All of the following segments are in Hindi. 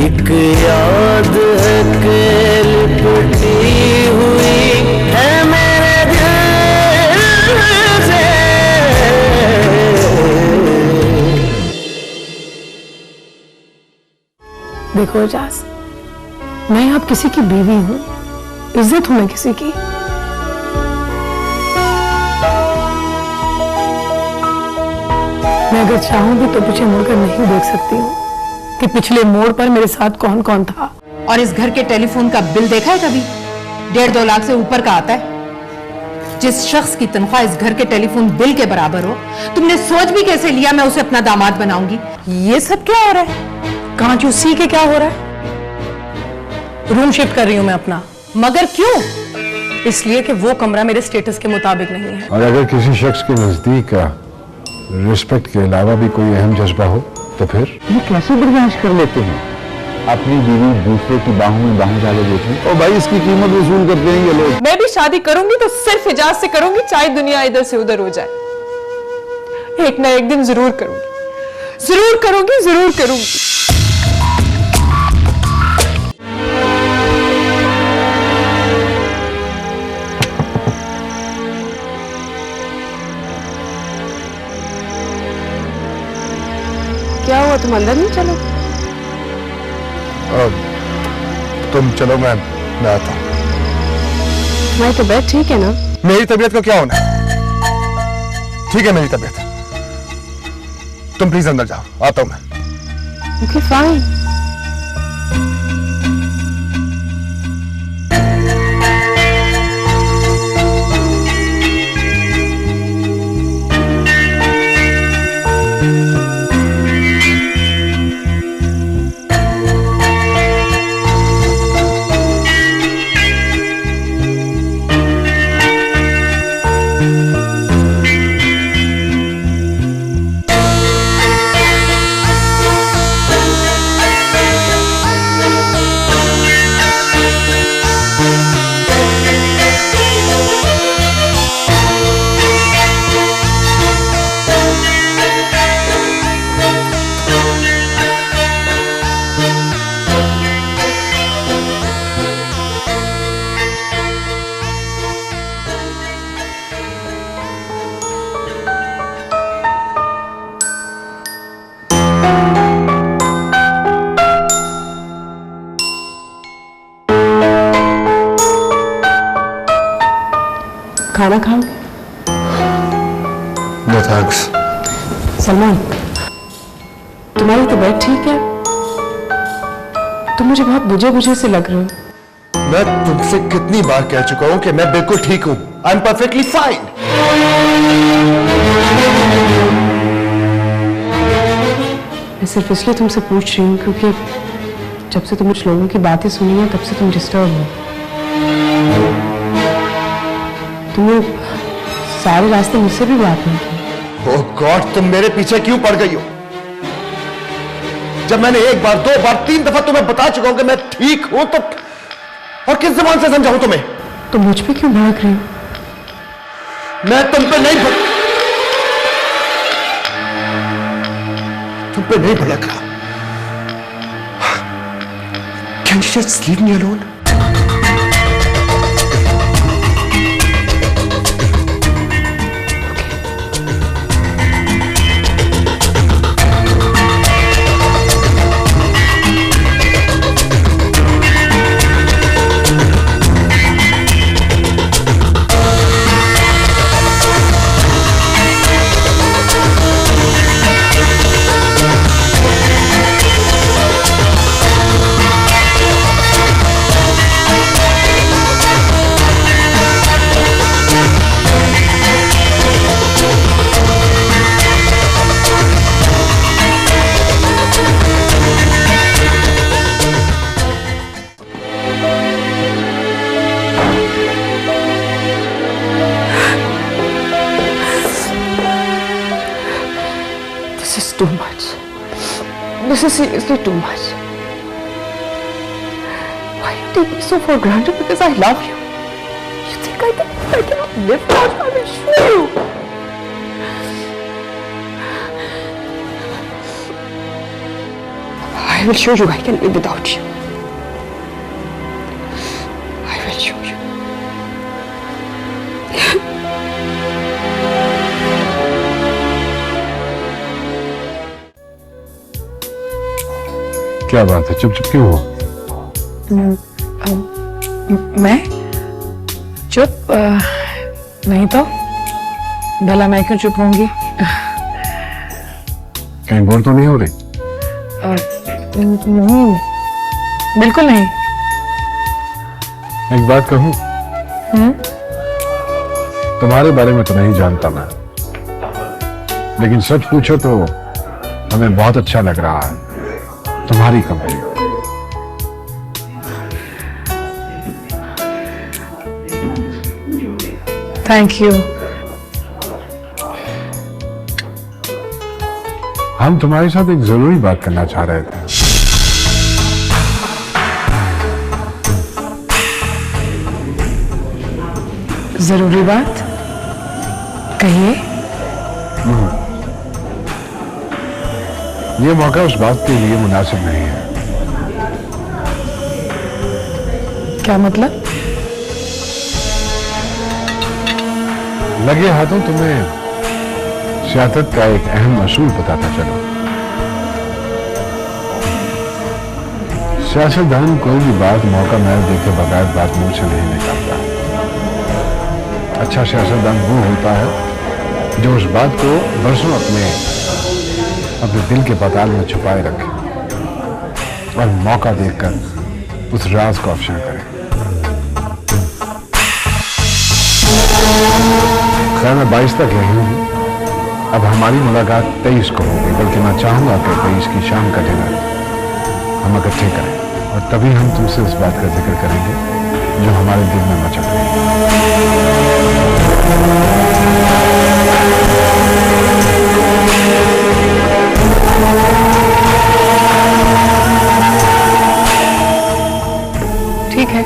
एक याद है कि लिपटी हुई है मेरे दिल से। देखो एजाज, मैं आप किसी की बीवी हूं, इज्जत हूं मैं किसी की। मैं अगर चाहूं भी तो पीछे मुड़कर नहीं देख सकती हूँ कि पिछले मोड़ पर मेरे साथ कौन कौन था। और इस घर के टेलीफोन का बिल देखा है कभी? 1.5-2 लाख से ऊपर का आता है। जिस शख्स की तनख्वाह इस घर के टेलीफोन बिल के बराबर हो, तुमने सोच भी कैसे लिया मैं उसे अपना दामाद बनाऊंगी? ये सब क्या हो रहा है? कांच उसी के क्या हो रहा है? रूम शिफ्ट कर रही हूं मैं अपना। मगर क्यों? इसलिए कि वो कमरा मेरे स्टेटस के मुताबिक नहीं है। और अगर किसी शख्स के नजदीक का रिस्पेक्ट के अलावा भी कोई अहम जज्बा हो तो फिर ये कैसे बर्दाश्त कर लेते हैं? अपनी बीवी दूसरे की बाहों में बाहें डाले देते। ओ भाई, इसकी कीमत वसूल करते हैं ये लोग। मैं भी शादी करूंगी तो सिर्फ इजाज से करूंगी, चाहे दुनिया इधर से उधर हो जाए। एक ना एक दिन जरूर करूंगी, जरूर करूंगी, जरूर करूंगी। क्या हुआ, तुम अंदर नहीं चलो? तुम चलो, मैं आता हूँ। तुम्हारी तबीयत ठीक है ना? मेरी तबीयत को क्या होना है? ठीक है मेरी तबीयत। तुम प्लीज अंदर जाओ, आता हूँ मैं। Okay fine. खाना खाओगे? No thanks. सलमान, तुम्हारी तबीयत ठीक है? तुम मुझे बहुत बुझे बुझे से लग रहे हो। मैं तुमसे कितनी बार कह चुका हूं कि मैं बिल्कुल ठीक हूं। आई एम परफेक्टली फाइन। मैं सिर्फ इसलिए तुमसे पूछ रही हूँ क्योंकि जब से तुम कुछ लोगों की बातें सुनी है तब से तुम डिस्टर्ब हो। तुमने सारे रास्ते मुझसे भी बात नहीं की। ओह गॉड, तुम मेरे पीछे क्यों पड़ गई हो? जब मैंने 1 बार 2 बार 3 दफा तुम्हें बता चुका हूं कि मैं ठीक हूं, तो और किस जुबान से समझाऊं तुम्हें? तुम मुझ पे क्यों भड़क रही हो? मैं तुम पे नहीं भड़क रहा। Can you just leave me alone? This is too much. This is seriously too much. Why you take me so for granted because I love you? You think I cannot live without you? I will show you. I I will show you I can live without you. I will show you. क्या बात है, चुप चुप क्यों हो? मैं चुप नहीं तो भला मैं क्यों चुप होंगी? कहीं बोर तो नहीं हो रही? नहीं, बिल्कुल नहीं। एक बात कहूं? तुम्हारे बारे में तो नहीं जानता मैं, लेकिन सच पूछो तो हमें बहुत अच्छा लग रहा है तुम्हारी कंपनी। Thank you. हम तुम्हारे साथ एक जरूरी बात करना चाह रहे थे। जरूरी बात? कहिए। ये मौका उस बात के लिए मुनासिब नहीं है। क्या मतलब? लगे हाथों तुम्हें सियासत का एक अहम असूल बताता चलो। सियासतदान कोई भी बात मौका महल देखे बगैर बात मुंह से नहीं निकालता। अच्छा सियासतदान वो होता है जो उस बात को बरसों अपने दिल के पाताल में छुपाए रखे और मौका देखकर उस राज को अफशा करे। खैर मैं 22 तक यही हूं। अब हमारी मुलाकात 23 को होगी, बल्कि मैं चाहूंगा कि 23 की शाम का डिनर हम इकट्ठे करें और तभी हम तुमसे उस बात का जिक्र करेंगे जो हमारे दिल में मचल रही है। ठीक है।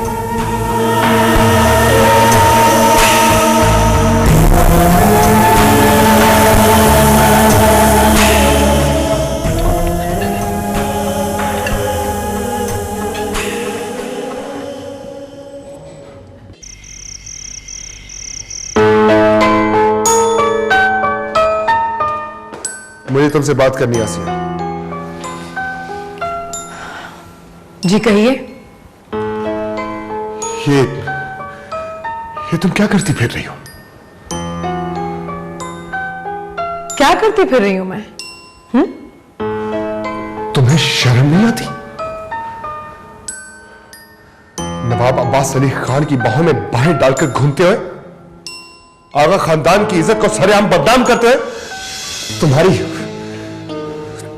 मुझे तुमसे बात करनी आसिया। जी कहिए। ये तुम क्या करती फिर रही हो? क्या करती फिर रही हूं मैं? तुम्हें शर्म नहीं आती? नवाब अब्बास अली खान की बाहों में बाहें डालकर घूमते हुए, आगा खानदान की इज्जत को सरेआम बदनाम करते हुए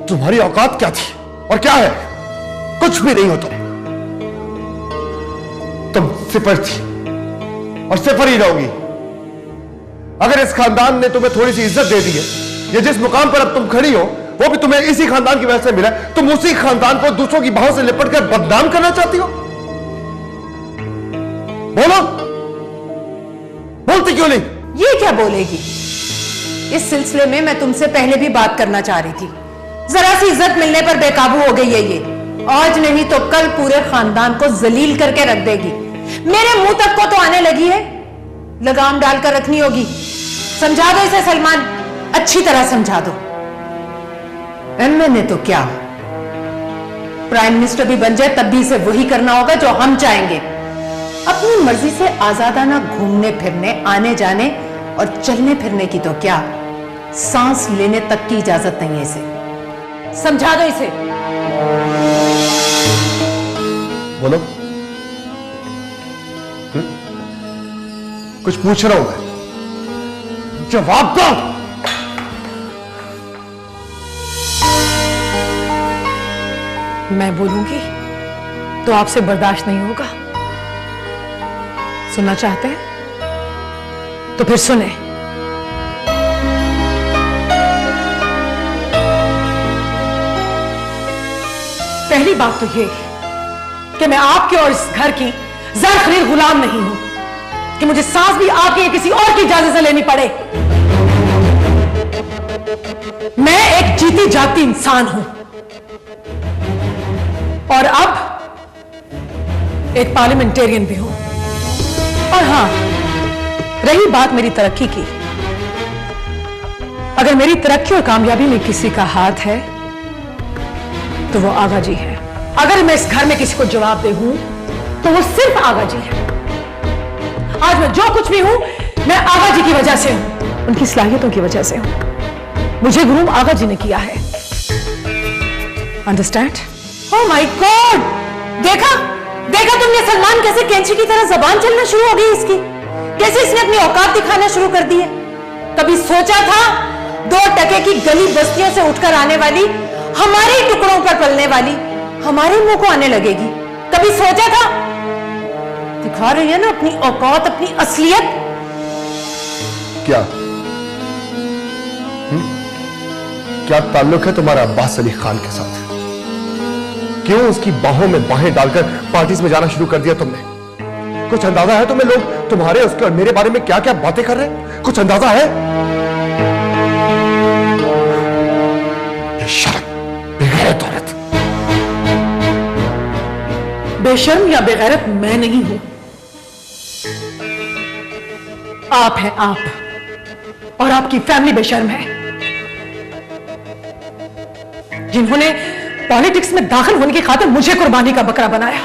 तुम्हारी औकात क्या थी और क्या है? कुछ भी नहीं हो तुम सिफर थी और सिफर ही रहोगी। अगर इस खानदान ने तुम्हें थोड़ी सी इज्जत दे दी है, या जिस मुकाम पर अब तुम खड़ी हो वो भी तुम्हें इसी खानदान की वजह से मिला, तुम उसी खानदान को दूसरों की बाहों से लिपट कर बदनाम करना चाहती हो? बोलो, बोलती क्यों नहीं? ये क्या बोलेगी? इस सिलसिले में मैं तुमसे पहले भी बात करना चाह रही थी। जरा सी इज्जत मिलने पर बेकाबू हो गई है ये। आज नहीं तो कल पूरे खानदान को जलील करके रख देगी। मेरे मुंह तक को तो आने लगी है, लगाम डालकर रखनी होगी। समझा दो इसे सलमान, अच्छी तरह समझा दो। मैंने तो क्या, प्राइम मिनिस्टर भी बन जाए तब भी इसे वही करना होगा जो हम चाहेंगे। अपनी मर्जी से आजादाना घूमने फिरने, आने जाने और चलने फिरने की तो क्या, सांस लेने तक की इजाजत नहीं है इसे। समझा दो इसे। बोलो। कुछ पूछ रहा हूं मैं, जवाब दो। मैं बोलूंगी तो आपसे बर्दाश्त नहीं होगा। सुनना चाहते हैं तो फिर सुने। पहली बात तो ये कि मैं आपके और इस घर की ज़र-ख़रीर गुलाम नहीं हूं कि मुझे सांस भी आपके या किसी और की इजाजत से लेनी पड़े। मैं एक जीती जागती इंसान हूं। और अब एक पार्लियामेंटेरियन भी हूं। और हां, रही बात मेरी तरक्की की, अगर मेरी तरक्की और कामयाबी में किसी का हाथ है तो वो आगा जी है। अगर मैं इस घर में किसी को जवाब दे हूं तो वो सिर्फ आगा जी है। आज मैं जो कुछ भी हूं, मैं आगा जी की वजह से हूं, उनकी सलाहियतों की वजह से हूं। मुझे ग्रूम आगा जी ने किया है। अंडरस्टैंड? Oh my God! देखा देखा तुमने सलमान कैसे कैंची की तरह जबान चलना शुरू हो गई इसकी, कैसे इसने अपनी औकात दिखाना शुरू कर दी है। कभी सोचा था 2 टके की गली बस्तियों से उठकर आने वाली, हमारे टुकड़ों पर पलने वाली, हमारे मुंह को आने लगेगी? कभी सोचा था? दिखा रही है ना अपनी औकात, अपनी असलियत। क्या क्या ताल्लुक है तुम्हारा अब्बास अली खान के साथ? क्यों उसकी बाहों में बाहें डालकर पार्टीज में जाना शुरू कर दिया तुमने? कुछ अंदाजा है तुम्हें लोग तुम्हारे, उसके और मेरे बारे में क्या क्या बातें कर रहे हैं? कुछ अंदाजा है? बेशर्म, बेगैरत औरत। बेशर्म या बेगैरत मैं नहीं हूं, आप हैं आप, और आपकी फैमिली बेशर्म है, जिन्होंने पॉलिटिक्स में दाखिल होने की खातिर मुझे कुर्बानी का बकरा बनाया।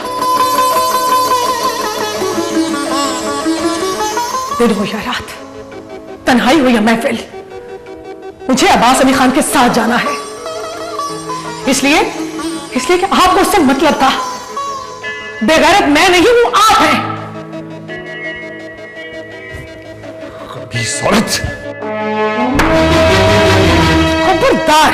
दिन हो या रात, तन्हाई हो या महफिल, मुझे अब्बास अली खान के साथ जाना है। इसलिए कि आपको उससे मतलब था। बेगैरत मैं नहीं हूं, आप हैं। औरत, खबरदार,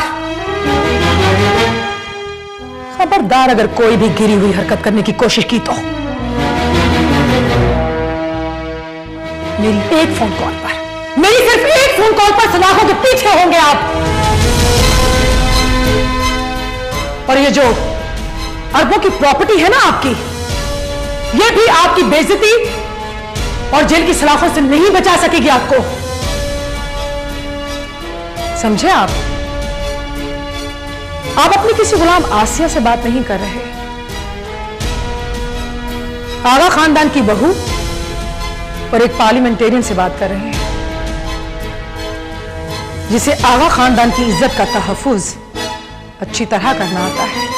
खबरदार अगर कोई भी गिरी हुई हरकत करने की कोशिश की तो मेरी एक फोन कॉल पर, मेरी सिर्फ एक फोन कॉल पर सलाखों के पीछे होंगे आप। और ये जो अरबों की प्रॉपर्टी है ना आपकी, ये भी आपकी बेइज्जती और जेल की सलाखों से नहीं बचा सकेगी आपको। समझे आप? आप अपनी किसी गुलाम आसिया से बात नहीं कर रहे, आगा खानदान की बहू और एक पार्लियामेंटेरियन से बात कर रहे हैं, जिसे आगा खानदान की इज्जत का तहफ्फुज अच्छी तरह करना आता है।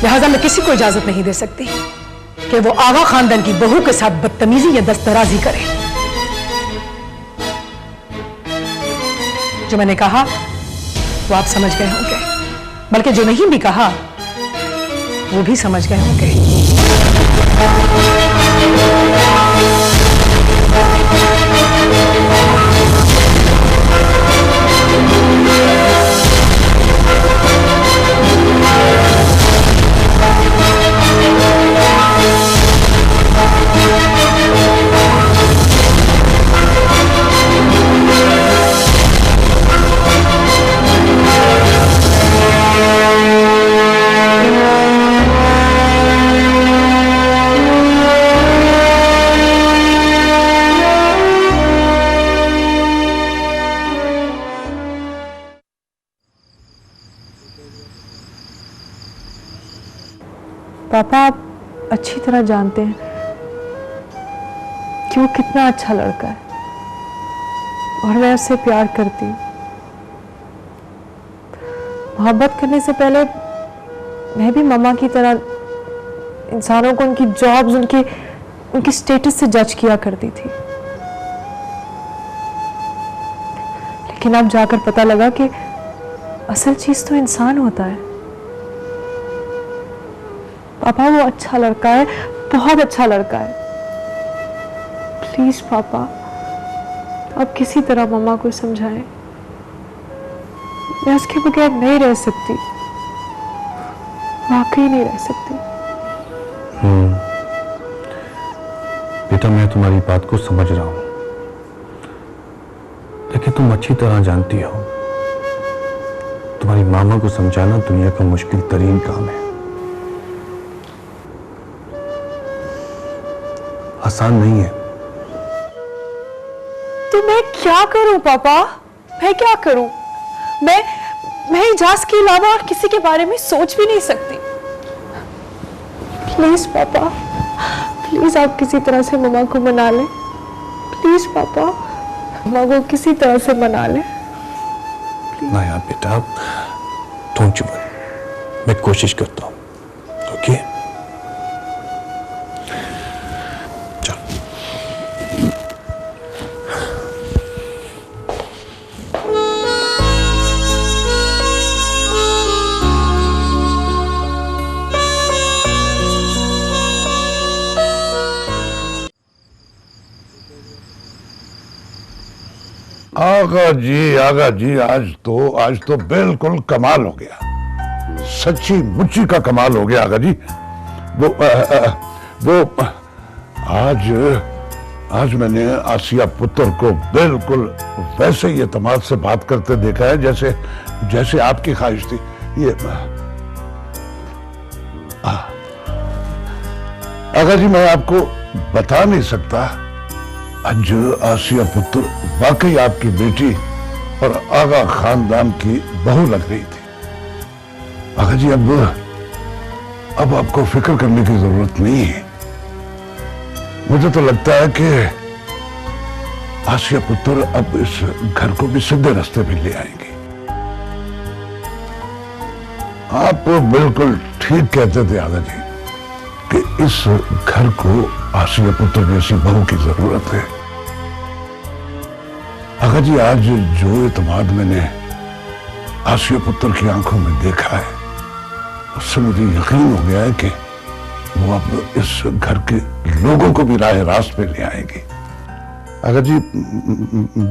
लिहाजा मैं किसी को इजाजत नहीं दे सकती कि वो आगा खानदान की बहू के साथ बदतमीजी या दस्तराजी करे। जो मैंने कहा वो आप समझ गए होंगे, बल्कि जो नहीं भी कहा वो भी समझ गए होंगे। पापा, आप अच्छी तरह जानते हैं कि वो कितना अच्छा लड़का है और मैं उससे प्यार करती हूँ। मोहब्बत करने से पहले मैं भी मम्मा की तरह इंसानों को उनकी जॉब्स, उनकी स्टेटस से जज किया करती थी। लेकिन अब जाकर पता लगा कि असल चीज तो इंसान होता है। पापा, वो अच्छा लड़का है, बहुत अच्छा लड़का है। प्लीज पापा, आप किसी तरह मम्मा को समझाएं। मैं उसके बगैर नहीं रह सकती, वाकई नहीं रह सकती। बेटा, मैं तुम्हारी बात को समझ रहा हूं, लेकिन तुम अच्छी तरह जानती हो तुम्हारी मामा को समझाना दुनिया का मुश्किल तरीन काम है। आसान नहीं है। तो मैं क्या करूं पापा? मैं क्या करूं? मैं इजाज के अलावा और किसी के बारे में सोच भी नहीं सकती। प्लीज पापा, प्लीज आप किसी तरह से मम्मा को मना लें। प्लीज पापा, मम्मा को किसी तरह से मना लें। ना यार बेटा, डोंट यू वरी, मैं कोशिश करता हूँ। ओके चल। आगा जी, आज तो बिल्कुल कमाल हो गया, सच्ची मुच्ची का कमाल हो गया आगा जी। वो आज मैंने आसिया पुत्र को बिल्कुल वैसे ही एतमाद से बात करते देखा है जैसे आपकी ख्वाहिश थी। ये आगा जी, मैं आपको बता नहीं सकता, आज आसिया पुत्र वाकई आपकी बेटी और आगा खानदान की बहू लग रही थी। आगा जी, अब आपको फिक्र करने की जरूरत नहीं है। मुझे तो लगता है कि आसिया पुत्र अब इस घर को भी सीधे रास्ते पे ले आएंगे। आप बिल्कुल ठीक कहते थे आगा जी कि इस घर को आसिया पुत्र जैसी बहू की जरूरत है। आगा जी, आज जो एतमाद मैंने आसिया पुत्र की आंखों में देखा है, उससे मुझे यकीन हो गया है कि वो अब इस घर के लोगों को भी राह रास्त पे ले आएंगे। आगा जी,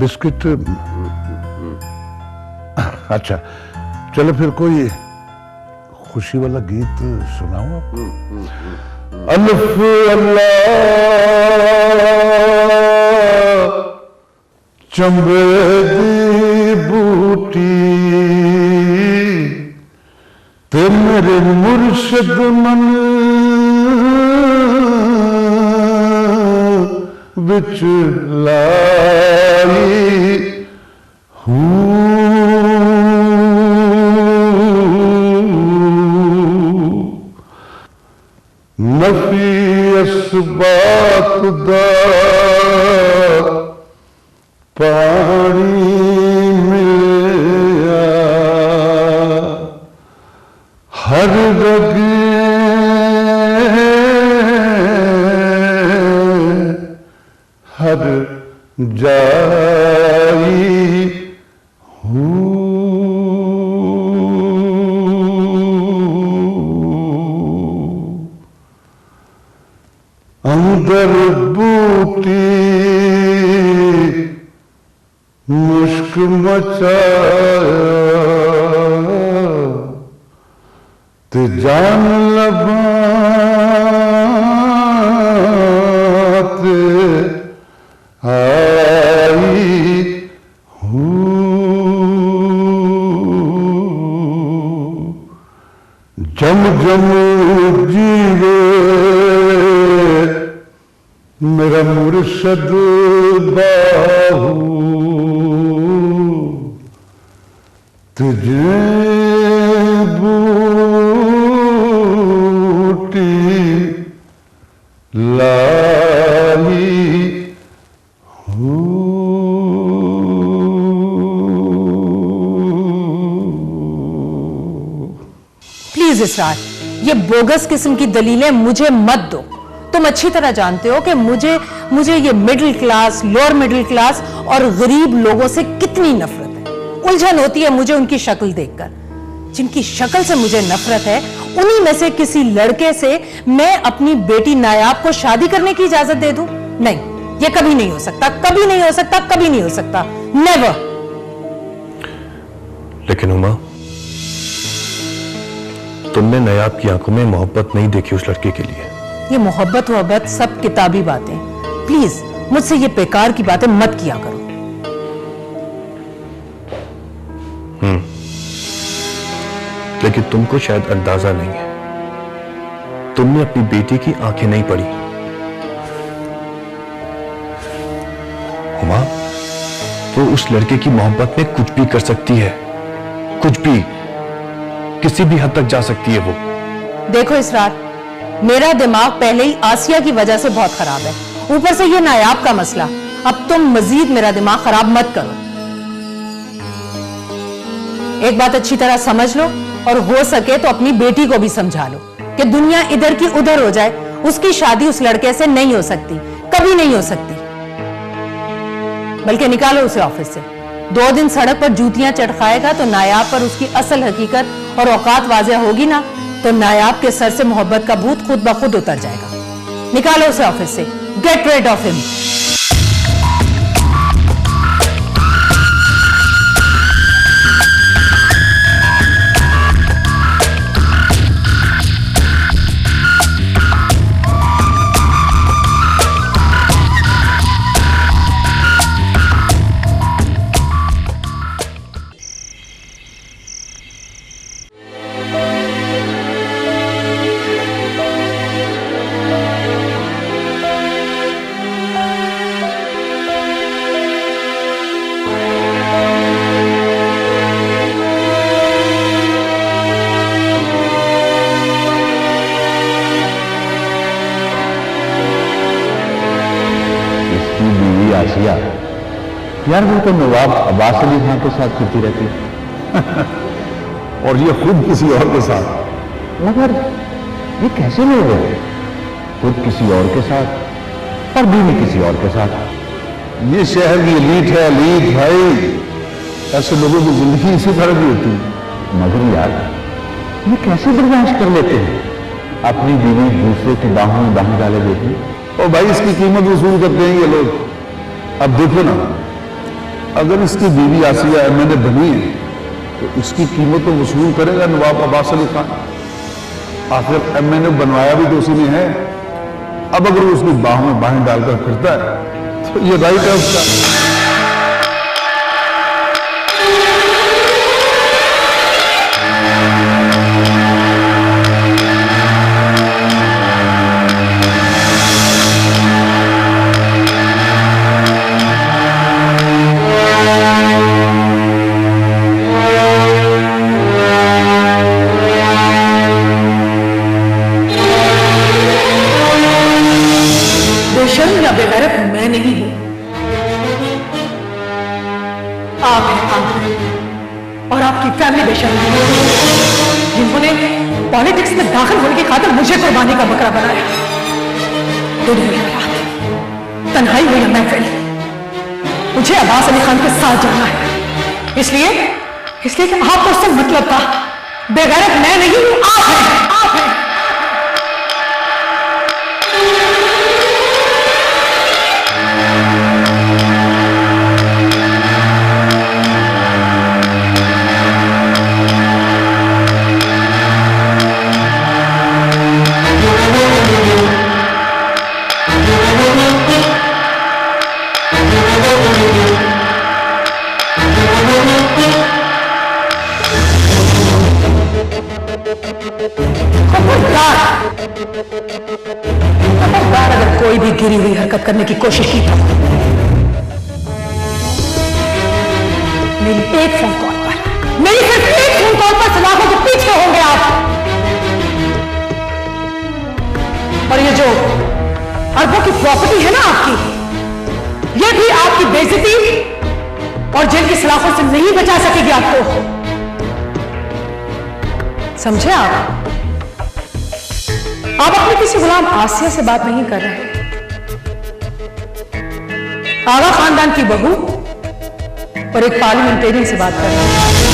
बिस्किट? अच्छा चलो फिर कोई खुशी वाला गीत सुनाओ आप। अल्लाह चंबे दी बूटी ते मेरे मुर्शद मन बिच लाई हूँ। नफी असबात दा पानी मिलिया, हर रगे हर जाई हूँ। अंदर बूटी मुश्क मचाया ते जान लबा आई हूँ। जम जम जीवे मेरा मुर्शद बाहू, तुझे बूटी लाई हूँ। प्लीज इसरार, ये बोगस किस्म की दलीलें मुझे मत दो। तुम अच्छी तरह जानते हो कि मुझे ये middle class, lower middle class और गरीब लोगों से कितनी नफरत है। उलझन होती है मुझे उनकी शक्ल देखकर। जिनकी शक्ल से मुझे नफरत है, उन्हीं में से किसी लड़के से मैं अपनी बेटी नायाब को शादी करने की इजाजत दे दूं? नहीं, ये कभी नहीं हो सकता, कभी नहीं हो सकता, कभी नहीं हो सकता, नेवर। लेकिन उमा, तुमने नायाब की आंखों में मोहब्बत नहीं देखी उस लड़के के लिए। ये मोहब्बत वहब्बत सब किताबी बातें। प्लीज मुझसे ये बेकार की बातें मत किया करो। लेकिन तुमको शायद अंदाजा नहीं है, तुमने अपनी बेटी की आंखें नहीं पढ़ी। हुमा, वो उस लड़के की मोहब्बत में कुछ भी कर सकती है। कुछ भी, किसी भी हद तक जा सकती है वो। देखो इसरार, मेरा दिमाग पहले ही आसिया की वजह से बहुत खराब है, ऊपर से ये नायाब का मसला। अब तुम मजीद मेरा दिमाग खराब मत करो। एक बात अच्छी तरह समझ लो, और हो सके तो अपनी बेटी को भी समझा लो कि दुनिया इधर की उधर हो जाए, उसकी शादी उस लड़के से नहीं हो सकती, कभी नहीं हो सकती। बल्कि निकालो उसे ऑफिस से। 2 दिन सड़क पर जूतियां चटखाएगा तो नायाब पर उसकी असल हकीकत और औकात वाज़ेह होगी ना, तो नायाब के सर से मोहब्बत का भूत खुद ब खुद उतर जाएगा। निकालो उसे ऑफिस से। Get rid of him. Asiya, यार वो तो नवाब अब्बास अली खान के साथ फिरती रहती है और ये खुद किसी और के साथ। मगर ये कैसे लोग हैं, खुद किसी और के साथ और बीवी किसी और के साथ। ये शहर की एलीट है, एलीट भाई। ऐसे लोगों की जिंदगी इसी तरह की होती है। मगर यार ये कैसे बर्दाश्त कर लेते हैं अपनी बीवी दूसरे की बाहों में बाहें डाले देती। और भाई इसकी कीमत वसूल करते हैं ये लोग। अब देखो ना, अगर इसकी बीवी आसिया एमएनए बनी है तो इसकी कीमत तो वसूल करेगा नवाब अब्बास अली खान। आखिर एमएनए बनवाया भी तो उसी ने है। अब अगर वो उसकी बाहों में बाहें डालकर फिरता है तो ये राइट है उसका। बेशर्म या बेगैरत मैं नहीं हूं, आप हैं, आप हैं। और आपकी फैमिली बेशर्म है, जिन्होंने पॉलिटिक्स में दाखिल होने की खातिर मुझे कुर्बानी का बकरा बनाया। दुनिया की रात, तन्हाई हुई है महफिल, मुझे अब्बास अली खान के साथ जाना है। इसलिए कि आपको उससे मतलब था। बेगैरत मैं नहीं हूं, आप हैं, आप हैं। खबरदार अगर कोई भी गिरी हुई हरकत करने की कोशिश की तो मेरी एक फोन कॉल पर, मेरी सिर्फ एक फोन कॉल पर सलाखों के पीछे होंगे आप। और ये जो अरबों की प्रॉपर्टी है ना आपकी, ये भी आपकी बेइज्जती और जेल की सलाखों से नहीं बचा सकेगी आपको। समझे आप अपने किसी गुलाम आसिया से बात नहीं कर रहे, आगा खानदान की बहू और एक पार्लियामेंटेरियन से बात कर रहे हैं।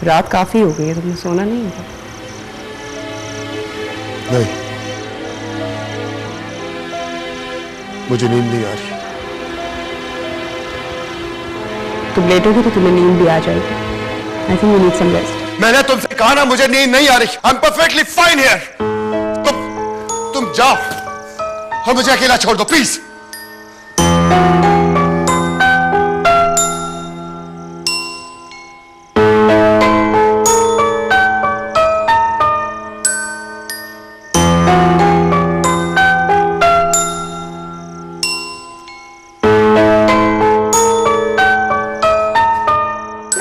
रात काफी हो गई है, तुमने सोना नहीं है? नहीं, मुझे नींद नहीं आ रही। तुम लेटोगे तो तुम्हें नींद भी आ जाएगी। I think you need some rest. मैंने तुमसे कहा ना मुझे नींद नहीं आ रही। I am perfectly fine here. तुम जाओ और मुझे अकेला छोड़ दो प्लीज।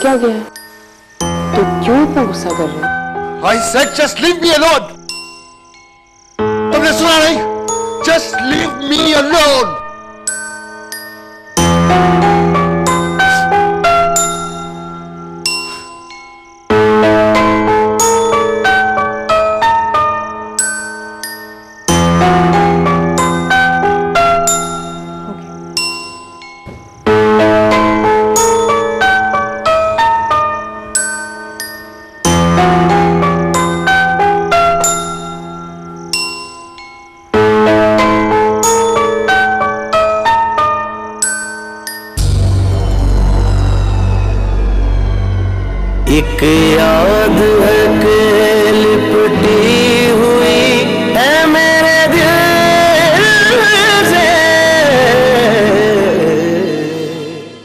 क्या गया है? तो क्यों इतना गुस्सा कर रहे हो? I said just leave me alone. तुमने सुना नहीं? Just leave me alone. एक याद है कि